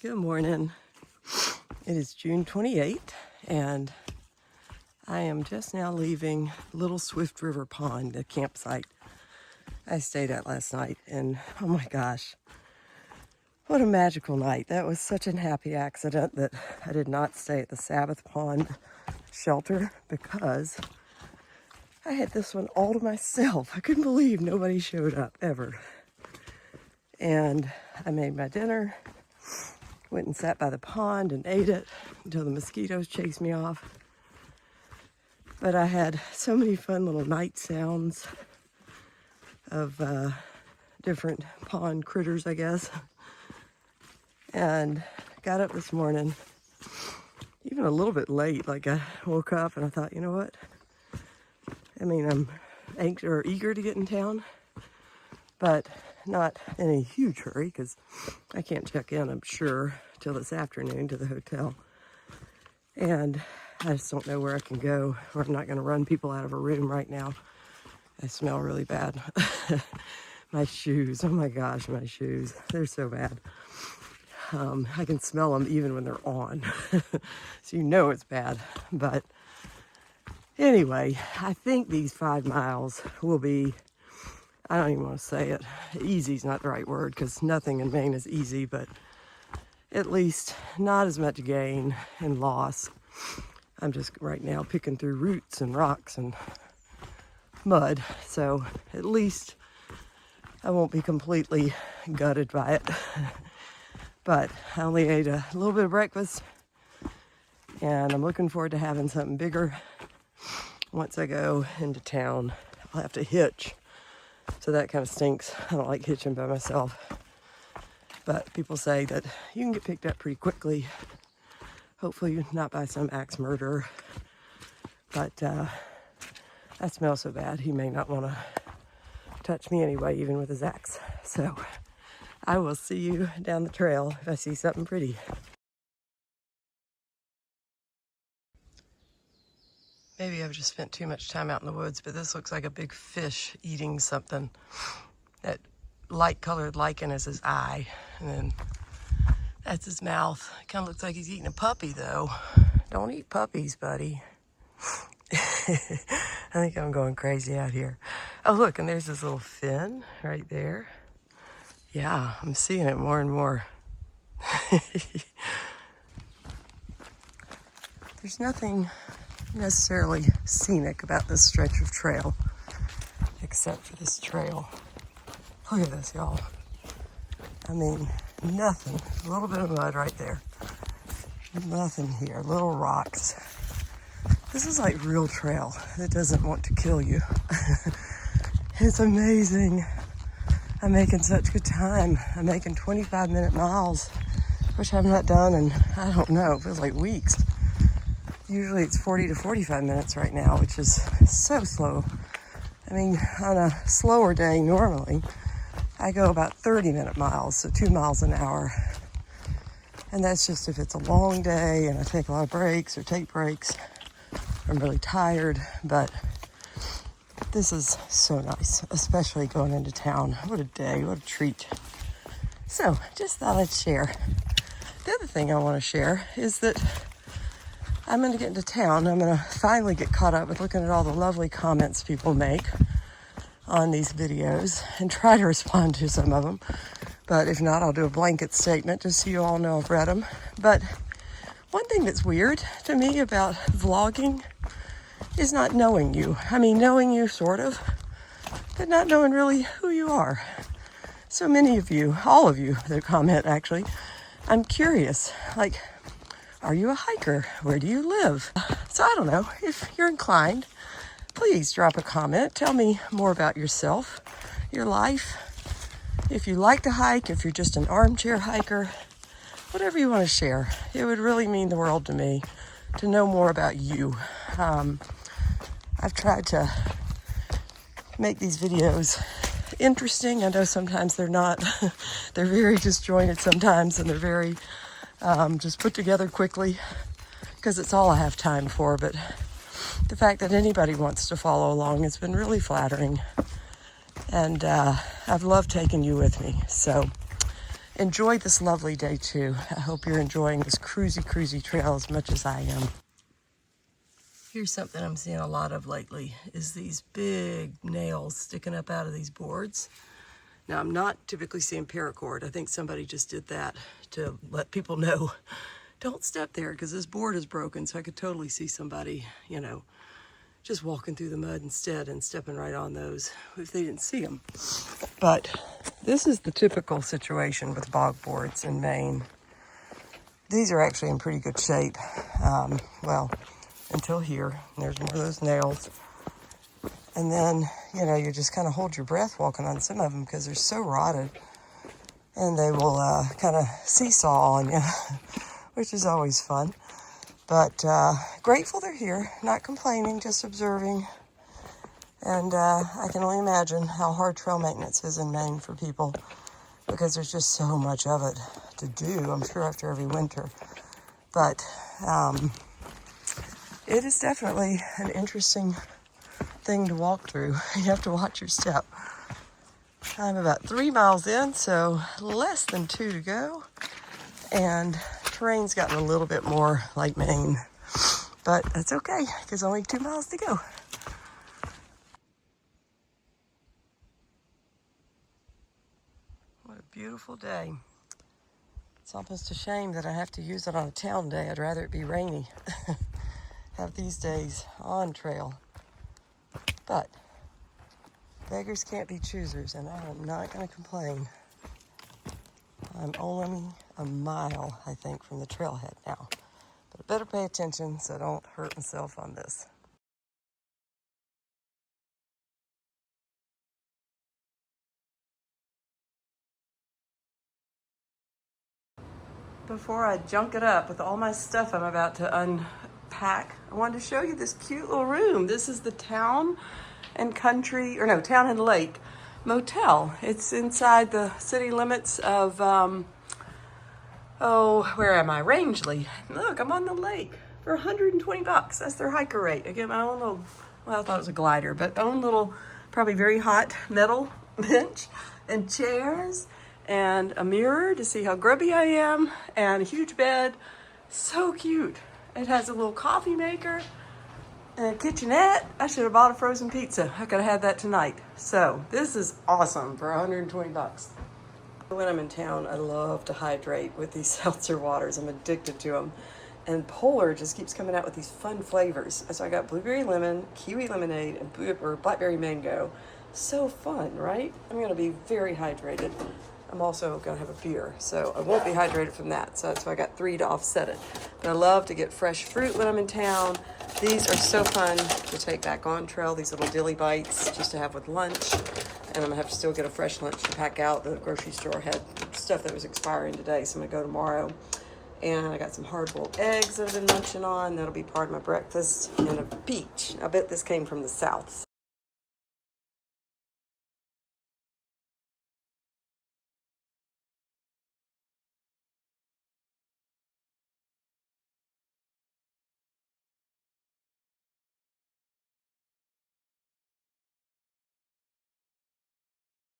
Good morning. It is June 28th, and I am just now leaving Little Swift River Pond, the campsite I stayed at last night. And oh my gosh, what a magical night. That was such a happy accident that I did not stay at the Sabbath Pond shelter because I had this one all to myself. I couldn't believe nobody showed up ever. And I made my dinner. Went and sat by the pond and ate it until the mosquitoes chased me off. But I had so many fun little night sounds of different pond critters, I guess. And got up this morning, even a little bit late. Like I woke up and I thought, you know what? I mean, I'm anxious or eager to get in town, but not in a huge hurry because I can't check in, I'm sure, till this afternoon to the hotel. And I just don't know where I can go, or I'm not going to run people out of a room right now. I smell really bad. My shoes, oh my gosh, my shoes, they're so bad. I can smell them even when they're on. So you know it's bad. But anyway, I think these 5 miles will be, I don't even want to say it. Easy is not the right word because nothing in Maine is easy, but at least not as much gain and loss. I'm just right now picking through roots and rocks and mud, so at least I won't be completely gutted by it. But I only ate a little bit of breakfast, and I'm looking forward to having something bigger. Once I go into town, I'll have to hitch. So that kind of stinks. I don't like hitching by myself. But people say that you can get picked up pretty quickly. Hopefully not by some axe murderer. But I smell so bad, he may not want to touch me anyway, even with his axe. So I will see you down the trail if I see something pretty. Maybe I've just spent too much time out in the woods, but this looks like a big fish eating something. That light-colored lichen is his eye, and then that's his mouth. Kind of looks like he's eating a puppy, though. Don't eat puppies, buddy. I think I'm going crazy out here. Oh, look, and there's this little fin right there. Yeah, I'm seeing it more and more. There's nothing necessarily scenic about this stretch of trail, except for this trail. Look at this, y'all. I mean, nothing. A little bit of mud right there. Nothing here. Little rocks. This is like real trail. It doesn't want to kill you. It's amazing. I'm making such good time. I'm making 25-minute miles, which I've not done in, I don't know, it feels like weeks. Usually it's 40 to 45 minutes right now, which is so slow. I mean, on a slower day normally, I go about 30-minute miles, so 2 miles an hour. And that's just if it's a long day and I take a lot of breaks or take breaks. I'm really tired, but this is so nice, especially going into town. What a day, what a treat. So, just thought I'd share. The other thing I want to share is that I'm going to get into town. I'm going to finally get caught up with looking at all the lovely comments people make on these videos and try to respond to some of them. But if not, I'll do a blanket statement just so you all know I've read them. But one thing that's weird to me about vlogging is not knowing you. I mean, knowing you sort of, but not knowing really who you are. So many of you, all of you that comment actually, I'm curious, like, are you a hiker? Where do you live? So I don't know, if you're inclined, please drop a comment. Tell me more about yourself, your life. If you like to hike, if you're just an armchair hiker, whatever you want to share. It would really mean the world to me to know more about you. I've tried to make these videos interesting. I know sometimes they're not. They're very disjointed sometimes, and they're very just put together quickly because it's all I have time for. But the fact that anybody wants to follow along has been really flattering. And I've loved taking you with me. So enjoy this lovely day too. I hope you're enjoying this cruisy trail as much as I am. Here's something I'm seeing a lot of lately, is these big nails sticking up out of these boards. Now, I'm not typically seeing paracord. I think somebody just did that to let people know, don't step there, because this board is broken. So I could totally see somebody, you know, just walking through the mud instead and stepping right on those if they didn't see them. But this is the typical situation with bog boards in Maine. These are actually in pretty good shape. Well, until here. There's more of those nails. And then, you know, you just kind of hold your breath walking on some of them because they're so rotted. And they will kind of seesaw on you, which is always fun. But grateful they're here, not complaining, just observing. And I can only imagine how hard trail maintenance is in Maine for people because there's just so much of it to do, I'm sure, after every winter. But it is definitely an interesting thing to walk through. You have to watch your step. I'm about 3 miles in, so less than 2 to go. And terrain's gotten a little bit more like Maine, but that's okay because only 2 miles to go. What a beautiful day. It's almost a shame that I have to use it on a town day. I'd rather it be rainy. Have these days on trail. But beggars can't be choosers, and I am not going to complain. I'm only a mile, I think, from the trailhead now. But I better pay attention so I don't hurt myself on this. Before I junk it up with all my stuff I'm about to unpack, I wanted to show you this cute little room. This is the Town and Country, or no, Town and Lake Motel. It's inside the city limits of, where am I? Rangeley. Look, I'm on the lake for $120. That's their hiker rate. I get my own little, well, I thought it was a glider, but own little, probably very hot metal bench and chairs and a mirror to see how grubby I am and a huge bed. So cute. It has a little coffee maker and a kitchenette. I should have bought a frozen pizza. I could have had that tonight. So this is awesome for $120. When I'm in town, I love to hydrate with these seltzer waters. I'm addicted to them. And Polar just keeps coming out with these fun flavors. So I got blueberry lemon, kiwi lemonade, and blackberry mango. So fun, right? I'm going to be very hydrated. I'm also going to have a beer, so I won't be hydrated from that. So that's why I got 3 to offset it. But I love to get fresh fruit when I'm in town. These are so fun to take back on trail, these little dilly bites just to have with lunch. And I'm gonna have to still get a fresh lunch to pack out. The grocery store had stuff that was expiring today, so I'm gonna go tomorrow. And I got some hard-boiled eggs that I've been munching on. That'll be part of my breakfast, and a peach. I bet this came from the South.